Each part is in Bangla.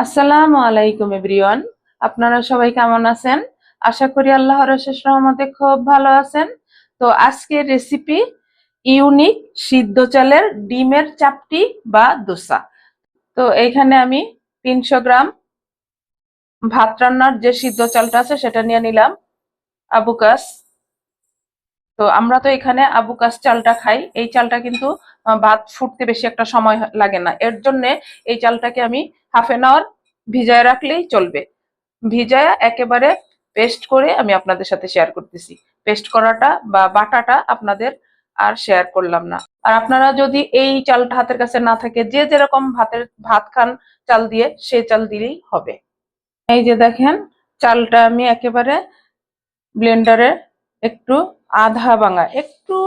আসসালামু আলাইকুম এভরিওয়ান। আপনারা সবাই কেমন আছেন? আশা করি আল্লাহর অশেষ রহমতে খুব ভালো আছেন। তো আজকের রেসিপি ইউনিক সিদ্ধ চালের ডিমের চাপটি বা দোসা। তো এইখানে আমি 300 গ্রাম ভাত রান্নার যে সিদ্ধ চালটা আছে সেটা নিয়ে নিলাম। আবুকাস। তো আমরা তো এখানে আবুকাস চালটা খাই। এই চালটা কিন্তু ভাত ফুটতে বেশি একটা সময় লাগে না। এর জন্য এই চালটাকে আমি হাফ 1 আওয়ার ভিজায় রাখলেই চলবে। ভিজায়া একেবারে পেস্ট করে আমি আপনাদের সাথে শেয়ার করতেছি। পেস্ট করাটা বা বাটাটা আপনাদের আর শেয়ার করলাম না। আর আপনারা যদি এই চালটা হাতের কাছে না থাকে, যে যেরকম ভাত খান চাল দিয়ে, সেই চাল দিলেই হবে। এই যে দেখেন, চালটা আমি একেবারে ব্লেন্ডারে একটু আধা ভাঙা, একটু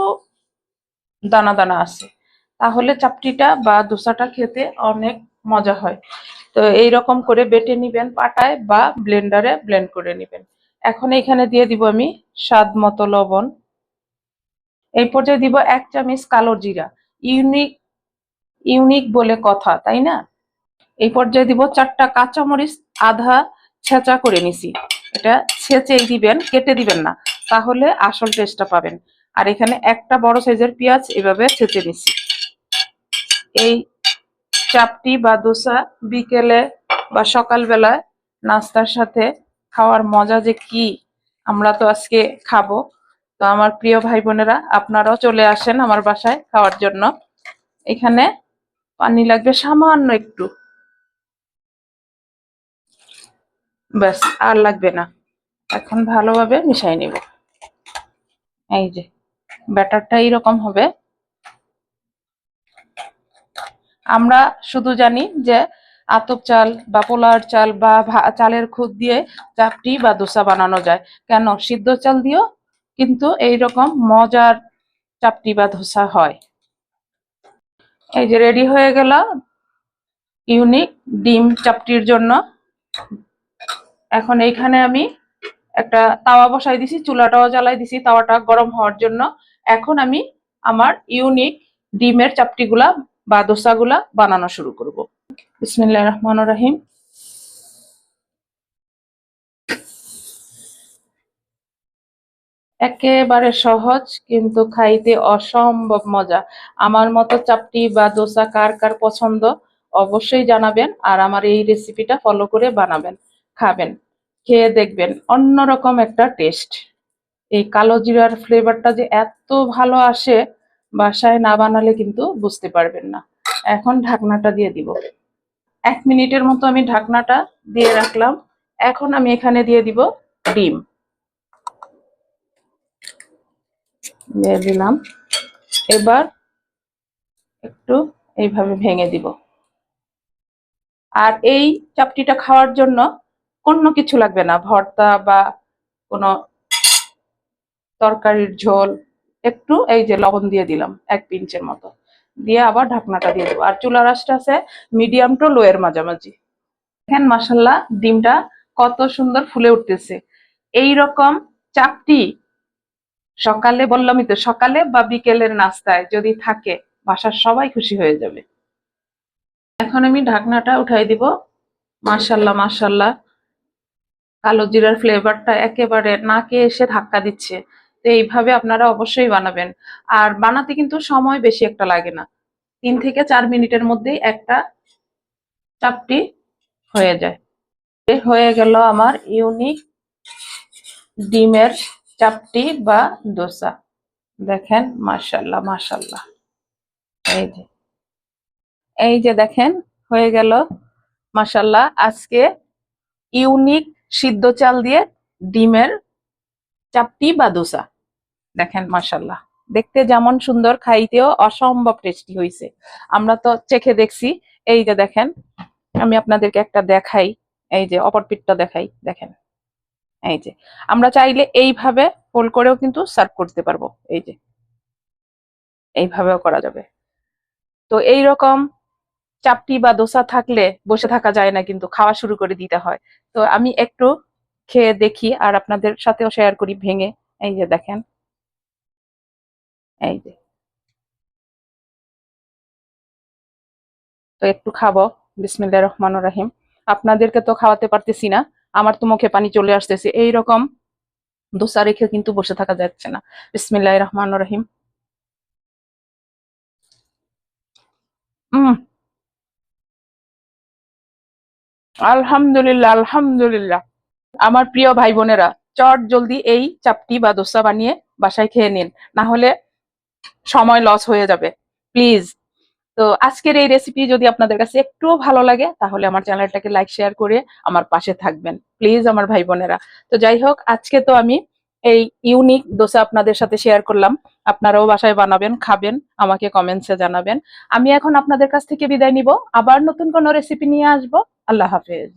দানা দানা আছে, তাহলে চাপটিটা বা দোসাটা খেতে অনেক মজা হয়। তো এইরকম করে বেটে নিবেন পাটায় বা ব্লেন্ডারে ব্লেন্ড করে নিবেন। এখন এখানে দিয়ে দিব আমি স্বাদ মতো লবণ। এই পর্যায়ে দিব 1 চামচ কালো জিরা। ইউনিক ইউনিক বলে কথা, তাই না? এই পর্যায়ে দিব 4টা কাঁচামরিচ আধা ছেঁচা করে নিছি। এটা ছেঁচেই দিবেন, কেটে দিবেন না, তাহলে আসল টেস্টটা পাবেন। আর এখানে একটা বড় সাইজের পেঁয়াজ এভাবে ছেঁচে নিছি। এই চাপটি বা দোসা বিকেলে বা সকালবেলায় নাস্তার সাথে খাওয়ার মজা যে কি! আমরা তো আজকে খাবো। তো আমার প্রিয় ভাই বোনেরা, আপনারাও চলে আসেন আমার বাসায় খাওয়ার জন্য। এখানে পানি লাগবে সামান্য একটু, ব্যাস, আর লাগবে না। এখন ভালোভাবে মিশাই নিব। এই যে ব্যাটারটা এইরকম হবে। আমরা শুধু জানি যে আতপ চাল বা পোলার চাল বা চালের খুদ দিয়ে চাপটি বা দোসা বানানো যায়। কেন, সিদ্ধ চাল দিয়েও কিন্তু এইরকম মজার চাপটি বা ধোসা হয়। এই যে রেডি হয়ে গেল ইউনিক ডিম চাপটির জন্য। এখন এইখানে আমি একটা তাওয়া বসাই দিছি, চুলাটাও জ্বালাই দিছি তাওয়াটা গরম হওয়ার জন্য। এখন আমি আমার ইউনিক ডিমের চাপটিগুলা বা দোসাগুলা বানানো শুরু করব। বিসমিল্লাহির রহমানির রহিম। একেবারে সহজ, কিন্তু খাইতে অসম্ভব মজা। আমার মতো চাপটি বা দোসা কার কার পছন্দ অবশ্যই জানাবেন, আর আমার এই রেসিপিটা ফলো করে বানাবেন, খাবেন, খেয়ে দেখবেন অন্যরকম একটা টেস্ট। এই কালো জিরার ফ্লেভারটা যে এত ভালো আসে, বাসায় না বানালে কিন্তু বুঝতে পারবেন না। এখন ঢাকনাটা দিয়ে দিব। 1 মিনিটের মতো আমি ঢাকনাটা দিয়ে রাখলাম। এখন আমি এখানে দিয়ে দিব ডিম। দিয়ে দিলাম। এবার একটু এইভাবে ভেঙে দিব। আর এই চাপটিটা খাওয়ার জন্য কোনো কিছু লাগবে না, ভর্তা বা কোনো তরকারির ঝোল। একটু এই যে লবণ দিয়ে দিলাম 1 পিঞ্চের মতো, দিয়ে আবার ঢাকনাটা দিয়ে দেবো। আর চুলার আঁচটা আছে মিডিয়াম টু লো এর মাঝামাঝি। দেখেন মাশাল্লাহ, ডিমটা কত সুন্দর ফুলে উঠতেছে। এই রকম চাপটি সকালে, বললামই তো, সকালে বা বিকেলের নাস্তায় যদি থাকে, বাসার সবাই খুশি হয়ে যাবে। এখন আমি ঢাকনাটা উঠাই দিব। মাশাল্লাহ মাশাল্লাহ, কালো জিরার ফ্লেভারটা একেবারে নাকে এসে ধাক্কা দিচ্ছে। তো এইভাবে আপনারা অবশ্যই বানাবেন। আর বানাতে কিন্তু সময় বেশি একটা লাগে না, 3 থেকে 4 মিনিটের মধ্যেই একটা চাপটি হয়ে যায়। হয়ে গেল আমার ইউনিক ডিমের চাপটি বা দোসা। দেখেন মাশাল্লাহ মাশাল্লাহ। এই যে এই যে দেখেন, হয়ে গেল মাশাল্লাহ আজকে ইউনিক সিদ্ধ চাল দিয়ে ডিমের চাপটি বা দোসা। দেখেন মাশাল্লাহ, দেখতে যেমন সুন্দর, খাইতেও অসম্ভব টেস্টি হয়েছে। আমরা তো চেখে দেখছি। এই যে দেখেন, আমি আপনাদেরকে একটা দেখাই। এই যে অপর পিঠটা দেখাই, দেখেন। এই যে আমরা চাইলে এইভাবে ফোল্ড করেও কিন্তু সার্ভ করতে পারবো। এই যে এইভাবেও করা যাবে। তো এইরকম চাপটি বা দোসা থাকলে বসে থাকা যায় না, কিন্তু খাওয়া শুরু করে দিতে হয়। তো আমি একটু খেয়ে দেখি আর আপনাদের সাথেও শেয়ার করি ভেঙে। এই যে দেখেন, এই যে, তো একটু খাবো। বিসমিল্লাহির রহমানির রহিম। আপনাদেরকে তো খাওয়াতে পারতেছি না, আমার তো মুখে পানি চলে আসতেছে। এইরকম দোসা রেখে কিন্তু বসে থাকা যাচ্ছে না। বিসমিল্লাহির রহমানির রহিম। উম আলহামদুলিল্লাহ, আলহামদুলিল্লাহ। আমার প্রিয় ভাই বোনেরা, চট জলদি এই চাপটি বা দোসা বানিয়ে বাসায় খেয়ে নিন, না হলে সময় লস হয়ে যাবে। প্লিজ। তো আজকের এই রেসিপি যদি আপনাদের কাছে একটুও ভালো লাগে তাহলে আমার চ্যানেলটাকে লাইক শেয়ার করে আমার পাশে থাকবেন প্লিজ আমার ভাই বোনেরা। তো যাই হোক, আজকে তো আমি এই ইউনিক দোসা আপনাদের সাথে শেয়ার করলাম। আপনারাও বাসায় বানাবেন, খাবেন, আমাকে কমেন্টসে জানাবেন। আমি এখন আপনাদের কাছ থেকে বিদায় নিব, আবার নতুন কোনো রেসিপি নিয়ে আসবো। আল্লাহ হাফেজ।